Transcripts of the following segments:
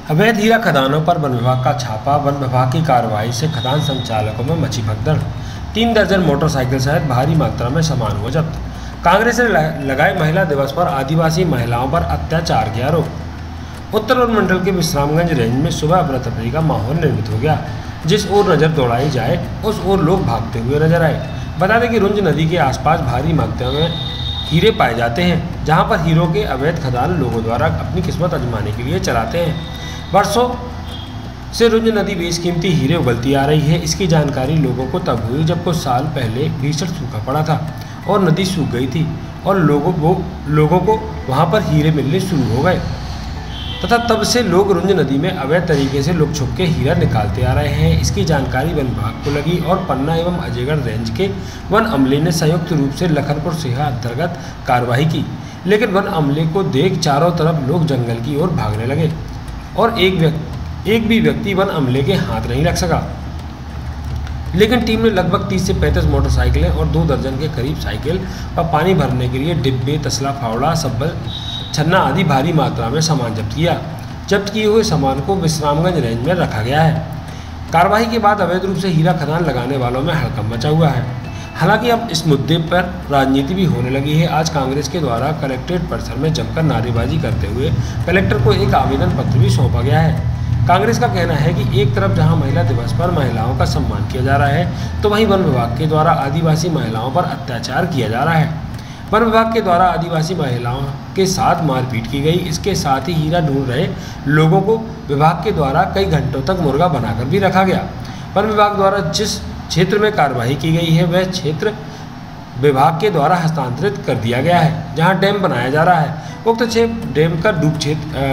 अवैध हीरा खदानों पर वन विभाग का छापा। वन विभाग की कार्रवाई से खदान संचालकों में मची भगदड़। 3 दर्जन मोटरसाइकिल सहित भारी मात्रा में सामान हुआ जब्त। कांग्रेस ने लगाए महिला दिवस पर आदिवासी महिलाओं पर अत्याचार के आरोप। उत्तर मंडल के विश्रामगंज रेंज में सुबह अफरा-तफरी का माहौल निर्मित हो गया। जिस ओर नजर दौड़ाई जाए उस ओर लोग भागते हुए नजर आए। बता दें कि रुंज नदी के आसपास भारी मात्रा में हीरे पाए जाते हैं, जहां पर हीरों के अवैध खदान लोगों द्वारा अपनी किस्मत आजमाने के लिए चलाते हैं। वर्षों से रुंज नदी बेशकीमती हीरे उगलती आ रही है। इसकी जानकारी लोगों को तब हुई जब कुछ साल पहले भीषण सूखा पड़ा था और नदी सूख गई थी और लोगों को वहां पर हीरे मिलने शुरू हो गए तथा तब से लोग रुंज नदी में अवैध तरीके से लुक छुप के हीरा निकालते आ रहे हैं। इसकी जानकारी वन विभाग को लगी और पन्ना एवं अजयगढ़ रेंज के वन अमले ने संयुक्त रूप से लखनपुर सिहा अंतर्गत कार्रवाई की। लेकिन वन अमले को देख चारों तरफ लोग जंगल की ओर भागने लगे और एक भी व्यक्ति वन अमले के हाथ नहीं लग सका। लेकिन टीम ने लगभग 30 से 35 मोटरसाइकिलें और 2 दर्जन के करीब साइकिल पर पानी भरने के लिए डिब्बे, तसला, फावड़ा, सब्बल, छन्ना आदि भारी मात्रा में सामान जब्त किया। जब्त किए हुए सामान को विश्रामगंज रेंज में रखा गया है। कार्रवाई के बाद अवैध रूप से हीरा खदान लगाने वालों में हड़कंप मचा हुआ है। हालांकि अब इस मुद्दे पर राजनीति भी होने लगी है। आज कांग्रेस के द्वारा कलेक्ट्रेट परिसर में जमकर नारेबाजी करते हुए कलेक्टर को एक आवेदन पत्र भी सौंपा गया है। कांग्रेस का कहना है कि एक तरफ जहां महिला दिवस पर महिलाओं का सम्मान किया जा रहा है, तो वहीं वन विभाग के द्वारा आदिवासी महिलाओं पर अत्याचार किया जा रहा है। वन विभाग के द्वारा आदिवासी महिलाओं के साथ मारपीट की गई। इसके साथ ही हीरा ढूंढ रहे लोगों को विभाग के द्वारा कई घंटों तक मुर्गा बनाकर भी रखा गया। वन विभाग द्वारा जिस क्षेत्र में कार्रवाई की गई है वह क्षेत्र विभाग के द्वारा हस्तांतरित कर दिया गया है, जहां डैम बनाया जा रहा है। उक्त डैम का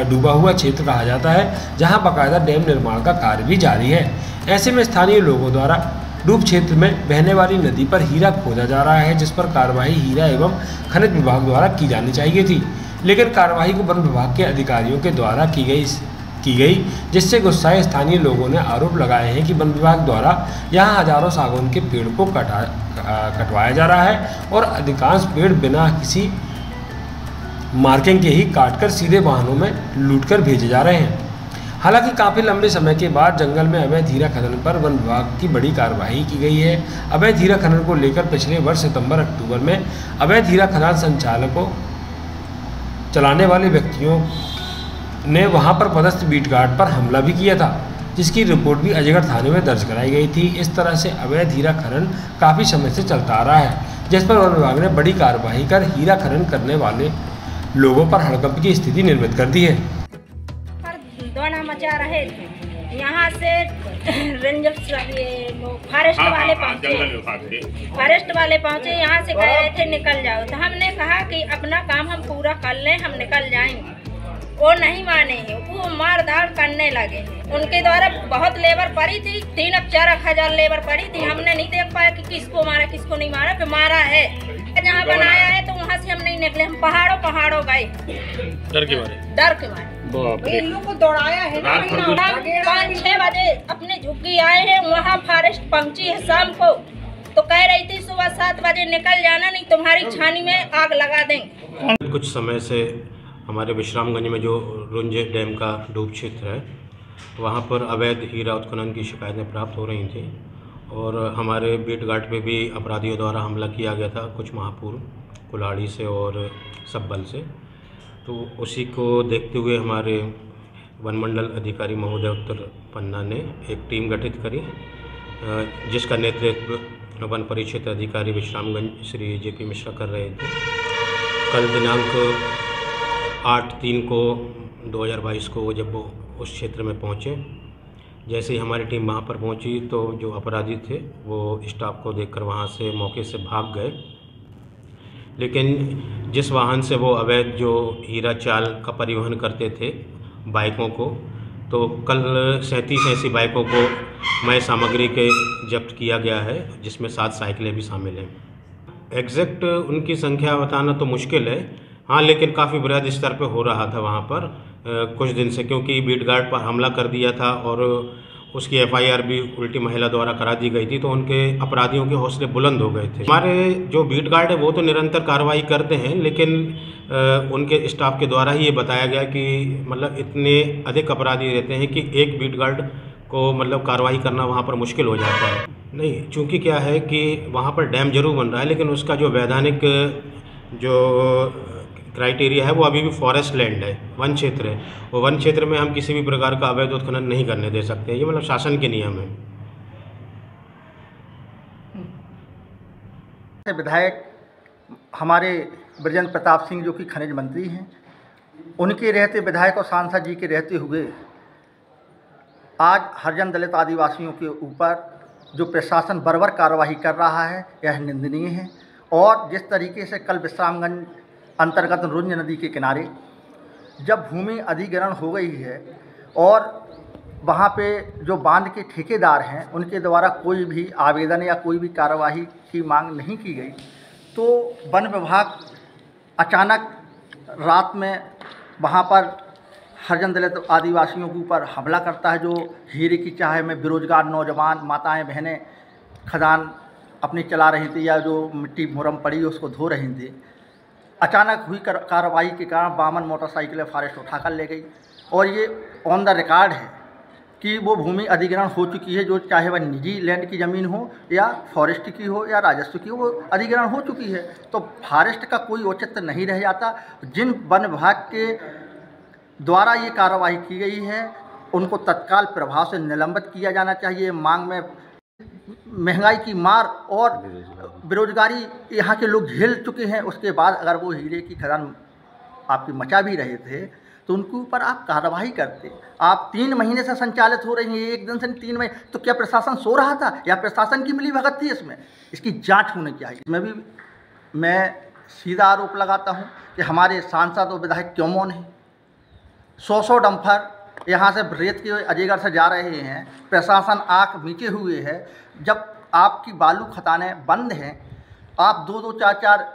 डूबा हुआ क्षेत्र कहा जाता है, जहां बाकायदा डैम निर्माण का कार्य भी जारी है। ऐसे में स्थानीय लोगों द्वारा डूब क्षेत्र में बहने वाली नदी पर हीरा खोजा जा रहा है, जिस पर कार्रवाई हीरा एवं खनिज विभाग द्वारा की जानी चाहिए थी। लेकिन कार्रवाई को वन विभाग के अधिकारियों के द्वारा की गई, जिससे गुस्साए स्थानीय लोगों ने आरोप लगाए हैं कि वन विभाग द्वारा यहां हजारों सागौन के पेड़ को कटवाया जा रहा है और अधिकांश पेड़ बिना किसी मार्किंग के ही काटकर सीधे वाहनों में लूटकर भेजे जा रहे हैं। हालांकि काफ़ी लंबे समय के बाद जंगल में अवैध हीरा खनन पर वन विभाग की बड़ी कार्रवाई की गई है। अवैध हीरा खनन को लेकर पिछले वर्ष सितंबर-अक्टूबर में अवैध हीरा खदान संचालकों चलाने वाले व्यक्तियों ने वहां पर पदस्थ बीट गार्ड पर हमला भी किया था, जिसकी रिपोर्ट भी अजयगढ़ थाने में दर्ज कराई गई थी। इस तरह से अवैध हीरा खनन काफ़ी समय से चलता आ रहा है, जिस पर वन विभाग ने बड़ी कार्रवाई कर हीरा खनन करने वाले लोगों पर हड़कंप की स्थिति निर्मित कर दी है। दौड़ा मचा रहे थे, यहाँ से रेंजर फॉरेस्ट वाले पहुँचे, यहाँ से कह रहे थे निकल जाओ। तो हमने कहा कि अपना काम हम पूरा कर लें, हम निकल जाएंगे। वो नहीं माने हैं, वो मार धाड़ करने लगे। उनके द्वारा बहुत लेबर पड़ी थी, 3-4 हजार लेबर पड़ी थी। हमने नहीं देख पाया कि किसको मारा किसको नहीं मारा, फिर मारा है। जहाँ बनाया है तो वहाँ से हम नहीं निकले, हम पहाड़ों गए डर के मारे इन लोग को दौड़ाया है ना। 5-6 बजे अपने झुग्गी आए हैं, वहाँ फॉरेस्ट पहुँची है शाम को, तो कह रही थी सुबह 7 बजे निकल जाना, नहीं तुम्हारी छानी में आग लगा देंगे। कुछ समय से हमारे विश्रामगंज में जो रुंज डैम का डूब क्षेत्र है, वहाँ पर अवैध हीरा उत्खनन की शिकायतें प्राप्त हो रही थी और हमारे बीट गार्ड पे भी अपराधियों द्वारा हमला किया गया था कुछ माह पूर्व कुल्हाड़ी से और सब्बल से। तो उसी को देखते हुए हमारे वनमंडल अधिकारी महोदय उत्तर पन्ना ने एक टीम गठित करी, जिसका नेतृत्व वन परिक्षेत्र अधिकारी विश्रामगंज श्री JP मिश्रा कर रहे थे। कल दिनांक 8/3 को 2022 को जब वो उस क्षेत्र में पहुँचे, जैसे ही हमारी टीम वहाँ पर पहुँची तो जो अपराधी थे वो स्टाफ को देखकर वहाँ से मौके से भाग गए। लेकिन जिस वाहन से वो अवैध जो हीरा चाल का परिवहन करते थे बाइकों को, तो कल 37 ऐसी बाइकों को मय सामग्री के जब्त किया गया है, जिसमें 7 साइकिलें भी शामिल हैं। एग्जैक्ट उनकी संख्या बताना तो मुश्किल है, हाँ, लेकिन काफ़ी बृहद स्तर पे हो रहा था वहाँ पर कुछ दिन से, क्योंकि बीट गार्ड पर हमला कर दिया था और उसकी एफआईआर भी उल्टी महिला द्वारा करा दी गई थी, तो उनके अपराधियों के हौसले बुलंद हो गए थे। हमारे जो बीट गार्ड है वो तो निरंतर कार्रवाई करते हैं, लेकिन उनके स्टाफ के द्वारा ही ये बताया गया कि मतलब इतने अधिक अपराधी रहते हैं कि एक बीट गार्ड को मतलब कार्रवाई करना वहाँ पर मुश्किल हो जाता है। नहीं, चूँकि क्या है कि वहाँ पर डैम जरूर बन रहा है, लेकिन उसका जो वैधानिक जो क्राइटेरिया है वो अभी भी फॉरेस्ट लैंड है, वन क्षेत्र है, और वन क्षेत्र में हम किसी भी प्रकार का अवैध उत्खनन नहीं करने दे सकते। ये मतलब शासन के नियम है। विधायक हमारे बृजेंद्र प्रताप सिंह जो कि खनिज मंत्री हैं, उनके रहते, विधायक और सांसद जी के रहते हुए आज हरिजन दलित आदिवासियों के ऊपर जो प्रशासन बर्बर कार्रवाई कर रहा है यह निंदनीय है। और जिस तरीके से कल विश्रामगंज अंतर्गत रुंज नदी के किनारे जब भूमि अधिग्रहण हो गई है और वहाँ पे जो बांध के ठेकेदार हैं उनके द्वारा कोई भी आवेदन या कोई भी कार्यवाही की मांग नहीं की गई, तो वन विभाग अचानक रात में वहाँ पर हरिजन दलित आदिवासियों के ऊपर हमला करता है। जो हीरे की चाह में बेरोजगार नौजवान माताएं बहनें खदान अपनी चला रही थी या जो मिट्टी मुरम पड़ी उसको धो रही थी, अचानक हुई कार्रवाई के कारण 52 मोटरसाइकिलें फॉरेस्ट उठाकर ले गई। और ये ऑन द रिकॉर्ड है कि वो भूमि अधिग्रहण हो चुकी है, जो चाहे वह निजी लैंड की ज़मीन हो या फॉरेस्ट की हो या राजस्व की हो, वो अधिग्रहण हो चुकी है। तो फॉरेस्ट का कोई औचित्य नहीं रह जाता। जिन वन विभाग के द्वारा ये कार्रवाई की गई है उनको तत्काल प्रभाव से निलंबित किया जाना चाहिए। मांग में महंगाई की मार और बेरोजगारी यहाँ के लोग झेल चुके हैं, उसके बाद अगर वो हीरे की खदान आपकी मचा भी रहे थे तो उनके ऊपर आप कार्रवाई करते। आप 3 महीने से संचालित हो रही हैं, एक दिन से 3 महीने, तो क्या प्रशासन सो रहा था या प्रशासन की मिलीभगत थी? इसमें इसकी जांच होनी चाहिए। इसमें भी मैं सीधा आरोप लगाता हूं कि हमारे सांसद और विधायक क्यों मौन हैं। 100 डंपर यहाँ से रेत के अजयगढ़ से जा रहे हैं, प्रशासन आँख मीचे हुए है। जब आपकी बालू खदानें बंद हैं, आप 2-2, 4-4